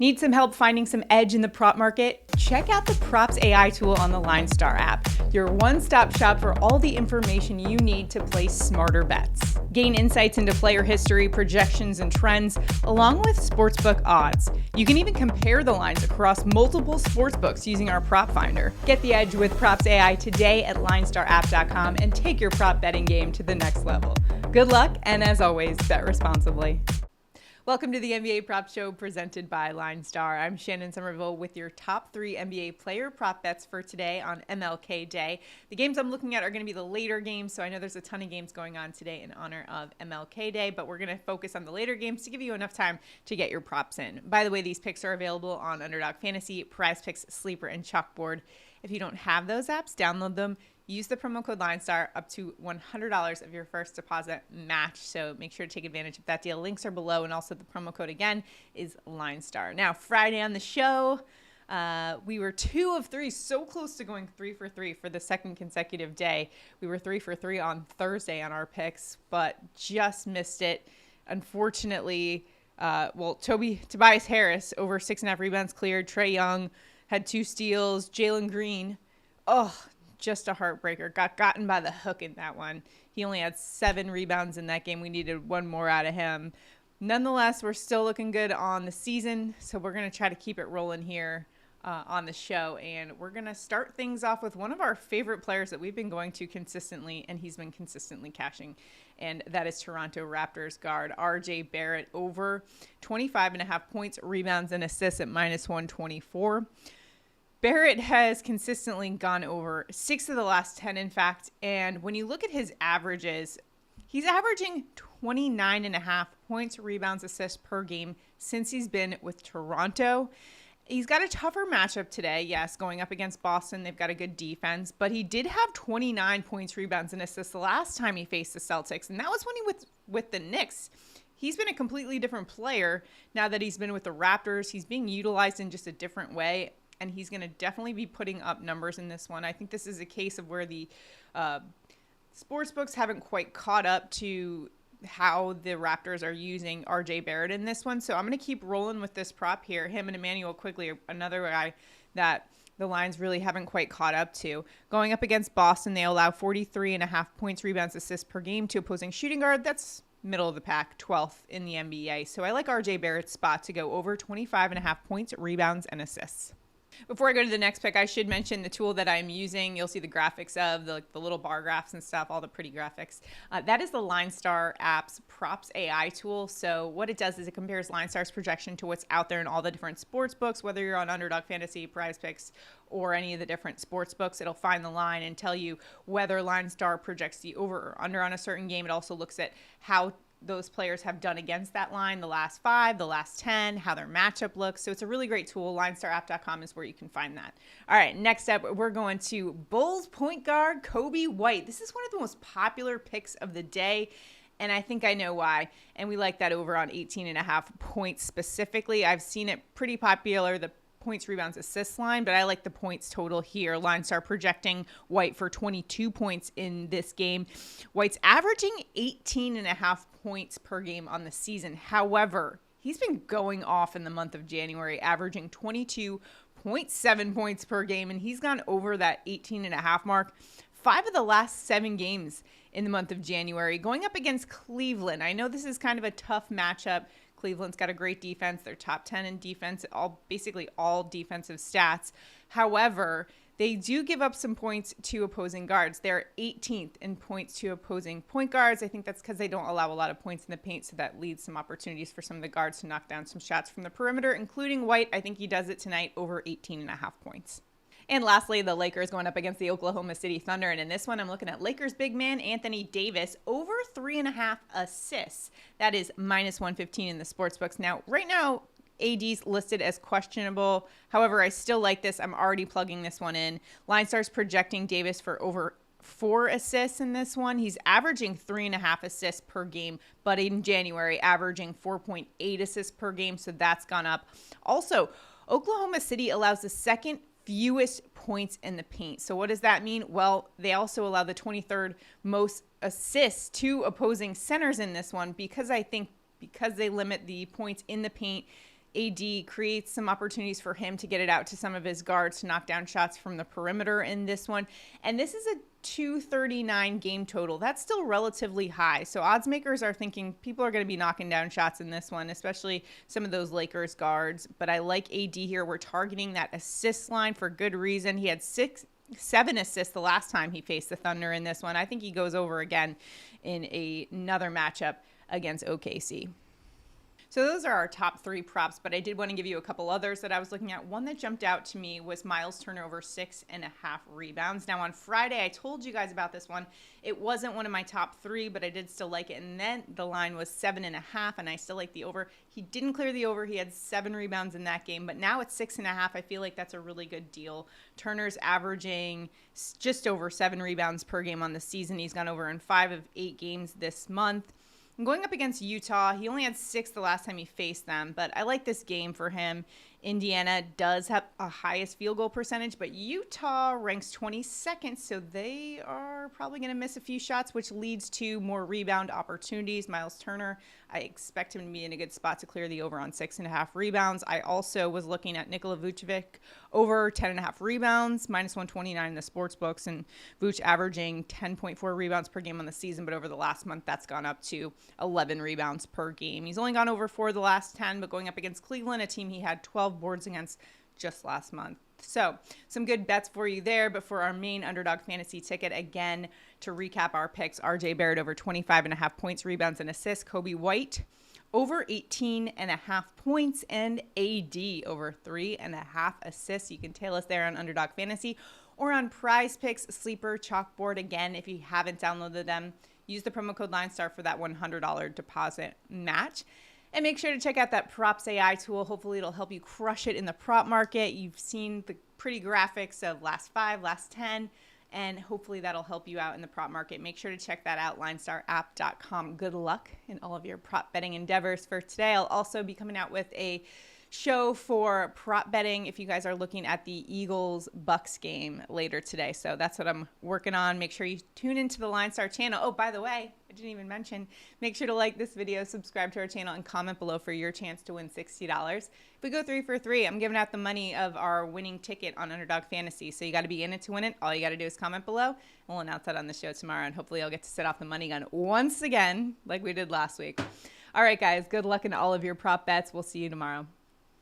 Need some help finding some edge in the prop market? Check out the Props AI tool on the LineStar app, your one-stop shop for all the information you need to place smarter bets. Gain insights into player history, projections, and trends, along with sportsbook odds. You can even compare the lines across multiple sportsbooks using our prop finder. Get the edge with Props AI today at LineStarApp.com and take your prop betting game to the next level. Good luck, and as always, bet responsibly. Welcome to the NBA Prop Show presented by LineStar. I'm Shannon Sommerville with your top 3 NBA player prop bets for today on MLK Day. The games I'm looking at are going to be the later games, so I know there's a ton of games going on today in honor of MLK Day, but we're going to focus on the later games to give you enough time to get your props in. By the way, these picks are available on Underdog Fantasy, PrizePicks, Sleeper, and CHALKBOARD. If you don't have those apps, download them. Use the promo code LineStar up to $100 of your first deposit match. So make sure to take advantage of that deal. Links are below, and also the promo code again is LineStar. Now, Friday on the show, we were 2 of 3, so close to going 3 for 3 for the second consecutive day. We were 3 for 3 on Thursday on our picks, but just missed it. Unfortunately, Tobias Harris over 6.5 rebounds cleared. Trae Young had 2 steals. Jalen Green, just a heartbreaker. Got gotten by the hook in that one. He only had 7 rebounds in that game. We needed 1 more out of him. Nonetheless, we're still looking good on the season, so we're going to try to keep it rolling here on the show. And we're going to start things off with one of our favorite players that we've been going to consistently, and he's been consistently cashing, and that is Toronto Raptors guard RJ Barrett over 25.5 points, rebounds, and assists at -124. Barrett has consistently gone over 6 of the last 10, in fact. And when you look at his averages, he's averaging 29.5 points, rebounds, assists per game since he's been with Toronto. He's got a tougher matchup today. Yes, going up against Boston, they've got a good defense. But he did have 29 points, rebounds, and assists the last time he faced the Celtics. And that was when he was with the Knicks. He's been a completely different player now that he's been with the Raptors. He's being utilized in just a different way. And he's going to definitely be putting up numbers in this one. I think this is a case of where the sports books haven't quite caught up to how the Raptors are using RJ Barrett in this one. So I'm going to keep rolling with this prop here. Him and Emmanuel Quigley, another guy that the lines really haven't quite caught up to. Going up against Boston, they allow 43.5 points, rebounds, assists per game to opposing shooting guard. That's middle of the pack, 12th in the NBA. So I like RJ Barrett's spot to go over 25.5 points, rebounds, and assists. Before I go to the next pick, I should mention the tool that I'm using. You'll see the graphics of the little bar graphs and stuff, all the pretty graphics. That is the LineStar app's Props AI tool. So what it does is it compares LineStar's projection to what's out there in all the different sports books, whether you're on Underdog Fantasy, PrizePicks, or any of the different sports books. It'll find the line and tell you whether LineStar projects the over or under on a certain game. It also looks at how those players have done against that line, the last 5, the last 10, how their matchup looks. So it's a really great tool. LineStarApp.com is where you can find that. All right, next up, we're going to Bulls point guard Coby White. This is one of the most popular picks of the day, and I think I know why. And we like that over on 18.5 points specifically. I've seen it pretty popular, the points, rebounds, assists line, but I like the points total here. LineStar projecting White for 22 points in this game. White's averaging 18.5 points per game on the season. However, he's been going off in the month of January, averaging 22.7 points per game, and he's gone over that 18.5 mark 5 of the last 7 games in the month of January. Going up against Cleveland, I know this is kind of a tough matchup. Cleveland's got a great defense. They're top 10 in defense, basically all defensive stats. However, they do give up some points to opposing guards. They're 18th in points to opposing point guards. I think that's because they don't allow a lot of points in the paint, so that leaves some opportunities for some of the guards to knock down some shots from the perimeter, including White. I think he does it tonight over 18.5 points. And lastly, the Lakers going up against the Oklahoma City Thunder. And in this one, I'm looking at Lakers big man Anthony Davis over 3.5 assists. That is -115 in the sports books. Now, right now, AD's listed as questionable. However, I still like this. I'm already plugging this one in. LineStar's projecting Davis for over 4 assists in this one. He's averaging 3.5 assists per game, but in January, averaging 4.8 assists per game. So that's gone up. Also, Oklahoma City allows the second fewest points in the paint. So what does that mean? Well, they also allow the 23rd most assists to opposing centers in this one because they limit the points in the paint AD creates some opportunities for him to get it out to some of his guards to knock down shots from the perimeter in this one. And this is a 239 game total. That's still relatively high. So odds makers are thinking people are going to be knocking down shots in this one, especially some of those Lakers guards. But I like AD here. We're targeting that assist line for good reason. He had 7 assists the last time he faced the Thunder in this one. I think he goes over again in another matchup against OKC. So those are our top 3 props, but I did want to give you a couple others that I was looking at. One that jumped out to me was Miles Turner over 6.5 rebounds. Now on Friday, I told you guys about this one. It wasn't one of my top 3, but I did still like it. And then the line was 7.5, and I still like the over. He didn't clear the over. He had 7 rebounds in that game, but now it's 6.5. I feel like that's a really good deal. Turner's averaging just over 7 rebounds per game on the season. He's gone over in 5 of 8 games this month. Going up against Utah, he only had 6 the last time he faced them, but I like this game for him. Indiana does have a highest field goal percentage, but Utah ranks 22nd, so they are probably going to miss a few shots, which leads to more rebound opportunities. Miles Turner, I expect him to be in a good spot to clear the over on 6.5 rebounds. I also was looking at Nikola Vucevic over 10.5 rebounds, minus 129 in the sports books, and Vuce averaging 10.4 rebounds per game on the season, but over the last month, that's gone up to 11 rebounds per game. He's only gone over 4 the last 10, but going up against Cleveland, a team he had 12 boards against just last month. So some good bets for you there. But for our main Underdog Fantasy ticket, again, to recap our picks, RJ Barrett over 25.5 points, rebounds, and assists. Coby White over 18.5 points, and AD over 3.5 assists. You can tail us there on Underdog Fantasy or on PrizePicks Sleeper Chalkboard. Again, if you haven't downloaded them, use the promo code LineStar for that $100 deposit match. And make sure to check out that Props AI tool. Hopefully it'll help you crush it in the prop market. You've seen the pretty graphics of last 5, last 10, and hopefully that'll help you out in the prop market. Make sure to check that out, linestarapp.com. Good luck in all of your prop betting endeavors. For today, I'll also be coming out with a show for prop betting if you guys are looking at the Eagles-Bucks game later today. So that's what I'm working on. Make sure you tune into the LineStar channel. Oh, by the way, I didn't even mention, make sure to like this video, subscribe to our channel, and comment below for your chance to win $60. If we go 3 for 3, I'm giving out the money of our winning ticket on Underdog Fantasy. So you got to be in it to win it. All you got to do is comment below, and we'll announce that on the show tomorrow, and hopefully I'll get to set off the money gun once again like we did last week. All right, guys, good luck in all of your prop bets. We'll see you tomorrow.